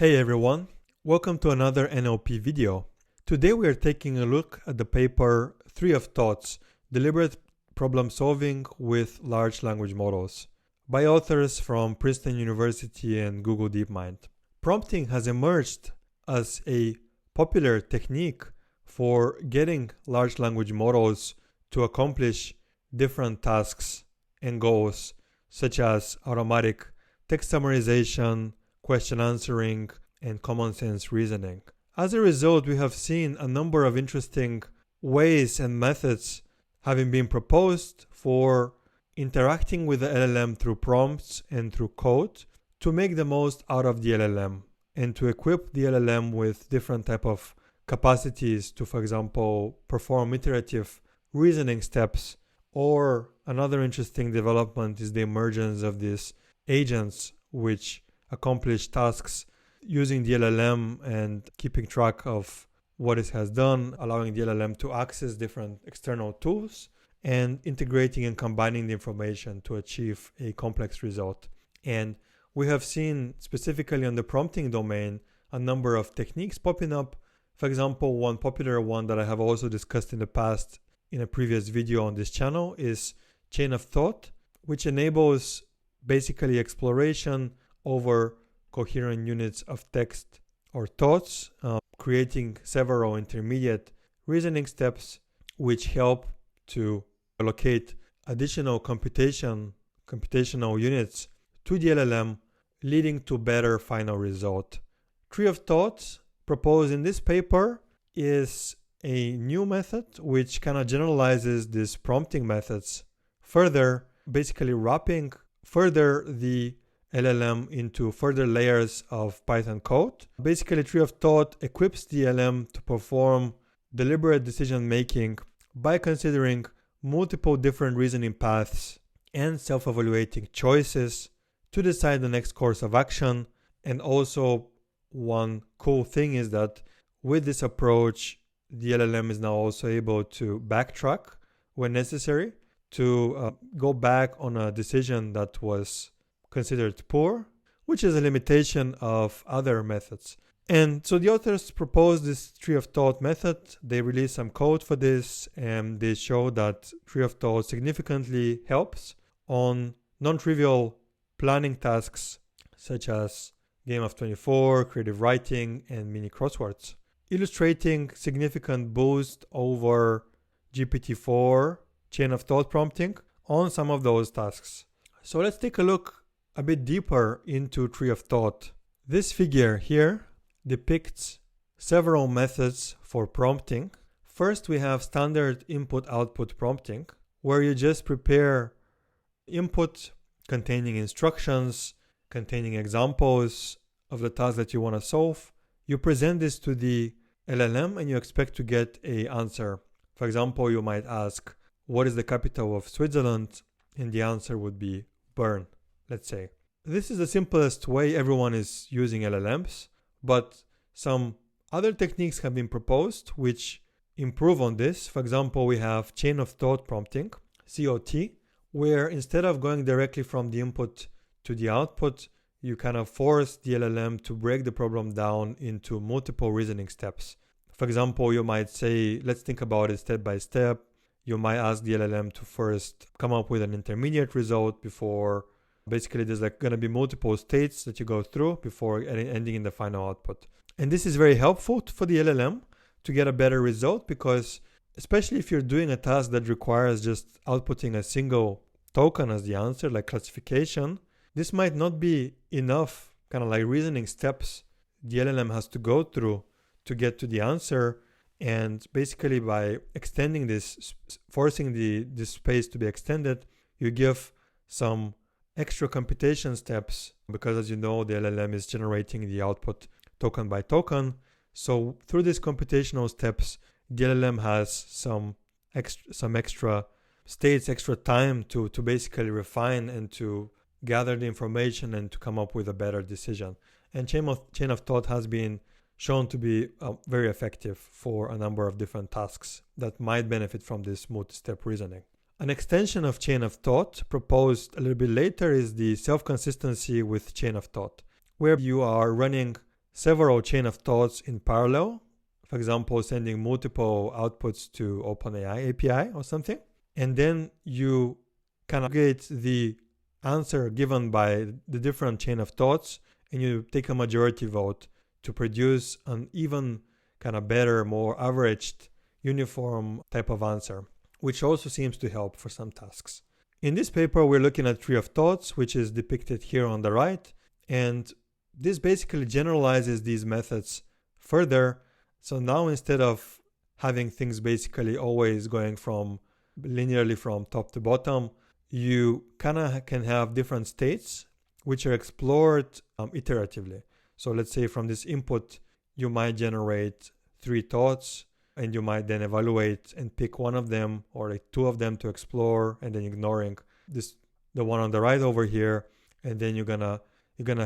Hey everyone, welcome to another NLP video. Today we are taking a look at the paper 3 of Thoughts, Deliberate Problem Solving with Large Language Models by authors from Princeton University and Google DeepMind. Prompting has emerged as a popular technique for getting large language models to accomplish different tasks and goals, such as automatic text summarization, question answering, and common sense reasoning. As a result, we have seen a number of interesting ways and methods having been proposed for interacting with the LLM through prompts and through code to make the most out of the LLM and to equip the LLM with different type of capacities to, for example, perform iterative reasoning steps. Or another interesting development is the emergence of these agents which accomplish tasks using the LLM and keeping track of what it has done, allowing the LLM to access different external tools and integrating and combining the information to achieve a complex result. And we have seen specifically on the prompting domain a number of techniques popping up. For example, one popular one that I have also discussed in the past in a previous video on this channel is chain of thought, which enables basically exploration over coherent units of text or thoughts, creating several intermediate reasoning steps which help to allocate additional computational units to the LLM, leading to better final result. Tree of thoughts proposed in this paper is a new method which kind of generalizes these prompting methods further, basically wrapping further the LLM into further layers of Python code. Basically, Tree of Thought equips the LLM to perform deliberate decision making by considering multiple different reasoning paths and self-evaluating choices to decide the next course of action. And also, one cool thing is that with this approach, the LLM is now also able to backtrack when necessary to go back on a decision that was considered poor, which is a limitation of other methods. And so the authors proposed this Tree of Thought method. They released some code for this, and they show that Tree of Thought significantly helps on non-trivial planning tasks such as Game of 24, creative writing, and Mini Crosswords, illustrating significant boost over GPT-4 chain of thought prompting on some of those tasks. So let's take a look a bit deeper into Tree of Thought. This figure here depicts several methods for prompting. First, we have standard input-output prompting, where you just prepare input containing instructions, containing examples of the task that you want to solve. You present this to the LLM and you expect to get an answer. For example, you might ask, what is the capital of Switzerland? And the answer would be Bern, let's say. This is the simplest way everyone is using LLMs, but some other techniques have been proposed which improve on this. For example, we have chain of thought prompting, COT, where instead of going directly from the input to the output, you kind of force the LLM to break the problem down into multiple reasoning steps. For example, you might say, let's think about it step by step. You might ask the LLM to first come up with an intermediate result before, basically there's like going to be multiple states that you go through before ending in the final output. And this is very helpful for the LLM to get a better result, because especially if you're doing a task that requires just outputting a single token as the answer, like classification, this might not be enough kind of like reasoning steps the LLM has to go through to get to the answer. And basically by extending this, forcing this space to be extended, you give some extra computation steps, because as you know, the LLM is generating the output token by token. So through these computational steps, the LLM has some extra states, extra time to basically refine and to gather the information and to come up with a better decision. And chain of thought has been shown to be very effective for a number of different tasks that might benefit from this multi-step reasoning. An extension of chain of thought proposed a little bit later is the self-consistency with chain of thought, where you are running several chain of thoughts in parallel. For example, sending multiple outputs to OpenAI API or something. And then you kind of aggregate the answer given by the different chain of thoughts, and you take a majority vote to produce an even kind of better, more averaged, uniform type of answer, which also seems to help for some tasks. In this paper, we're looking at tree of thoughts, which is depicted here on the right. And this basically generalizes these methods further. So now instead of having things basically always going from linearly from top to bottom, you kind of can have different states which are explored iteratively. So let's say from this input, you might generate 3 thoughts, and you might then evaluate and pick one of them or like 2 of them to explore, and then ignoring the one on the right over here. And then you're gonna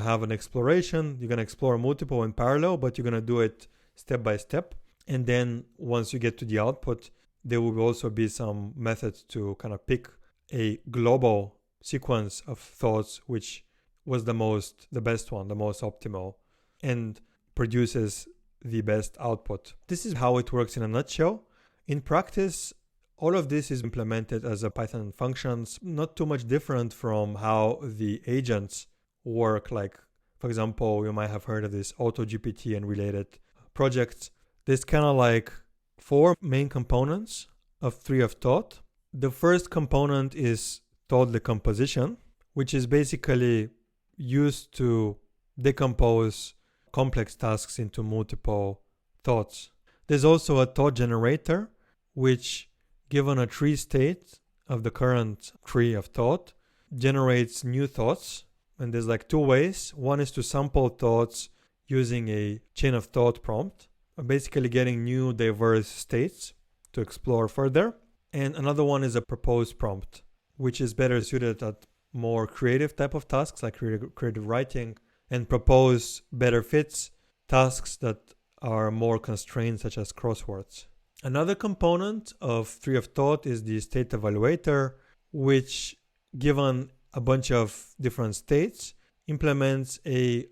have an exploration. You're gonna explore multiple in parallel, but you're gonna do it step by step. And then once you get to the output, there will also be some methods to kind of pick a global sequence of thoughts which was the best one, the most optimal, and produces the best output. This is how it works in a nutshell. In practice, all of this is implemented as a Python functions, not too much different from how the agents work. Like, for example, you might have heard of this AutoGPT and related projects. There's kind of like 4 main components of tree of thought. The first component is thought decomposition, which is basically used to decompose complex tasks into multiple thoughts. There's also a thought generator, which, given a tree state of the current tree of thought, generates new thoughts. And there's like 2 ways. One is to sample thoughts using a chain of thought prompt, basically getting new diverse states to explore further. And another one is a proposed prompt, which is better suited at more creative type of tasks like creative writing, and propose better fits tasks that are more constrained, such as crosswords. Another component of tree of thought is the state evaluator, which, given a bunch of different states, implements a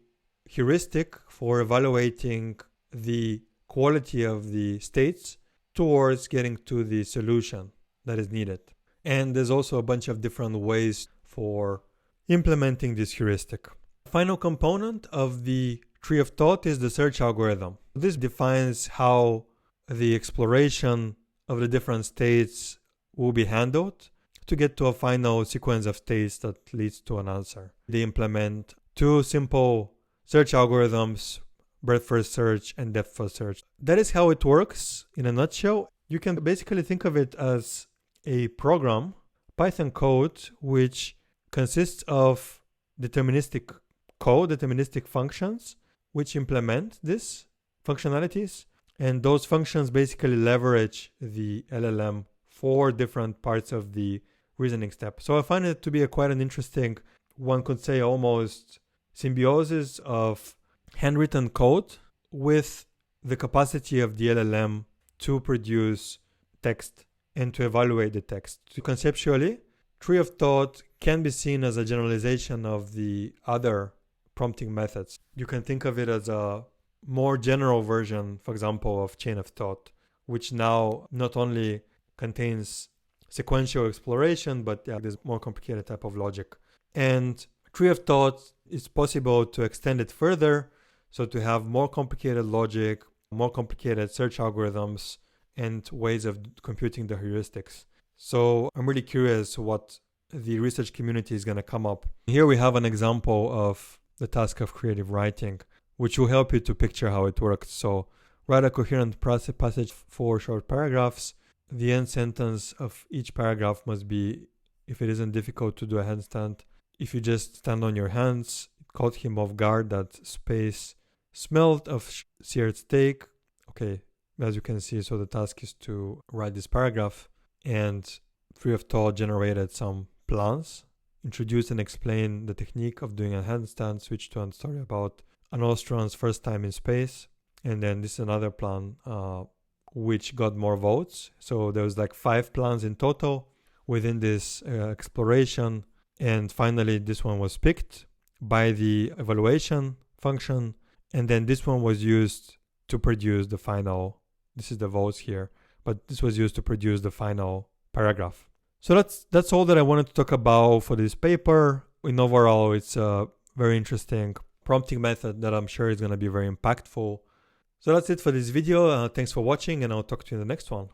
heuristic for evaluating the quality of the states towards getting to the solution that is needed. And there's also a bunch of different ways for implementing this heuristic. Final component of the tree of thought is the search algorithm. This defines how the exploration of the different states will be handled to get to a final sequence of states that leads to an answer. They implement 2 simple search algorithms, breadth first search and depth first search. That is how it works in a nutshell. You can basically think of it as a program, Python code, which consists of deterministic code, deterministic functions, which implement these functionalities. And those functions basically leverage the LLM for different parts of the reasoning step. So I find it to be quite an interesting, one could say almost symbiosis of handwritten code with the capacity of the LLM to produce text and to evaluate the text. Conceptually, tree of thought can be seen as a generalization of the other prompting methods. You can think of it as a more general version, for example, of chain of thought, which now not only contains sequential exploration, but there's more complicated type of logic. And tree of thought is possible to extend it further, so to have more complicated logic, more complicated search algorithms, and ways of computing the heuristics. So I'm really curious what the research community is going to come up. Here we have an example of the task of creative writing, which will help you to picture how it works. So write a coherent passage, 4 short paragraphs. The end sentence of each paragraph must be, if it isn't difficult to do a handstand, if you just stand on your hands, it caught him off guard that space smelled of seared steak. Okay, as you can see, so the task is to write this paragraph, and tree of thought generated some plans, introduce and explain the technique of doing a handstand, switch to a story about an Austrian's first time in space. And then this is another plan which got more votes. So there was like 5 plans in total within this exploration. And finally, this one was picked by the evaluation function. And then this one was used to produce the final, this is the votes here, but this was used to produce the final paragraph. So that's all that I wanted to talk about for this paper. In overall, it's a very interesting prompting method that I'm sure is going to be very impactful. So that's it for this video. Thanks for watching, and I'll talk to you in the next one.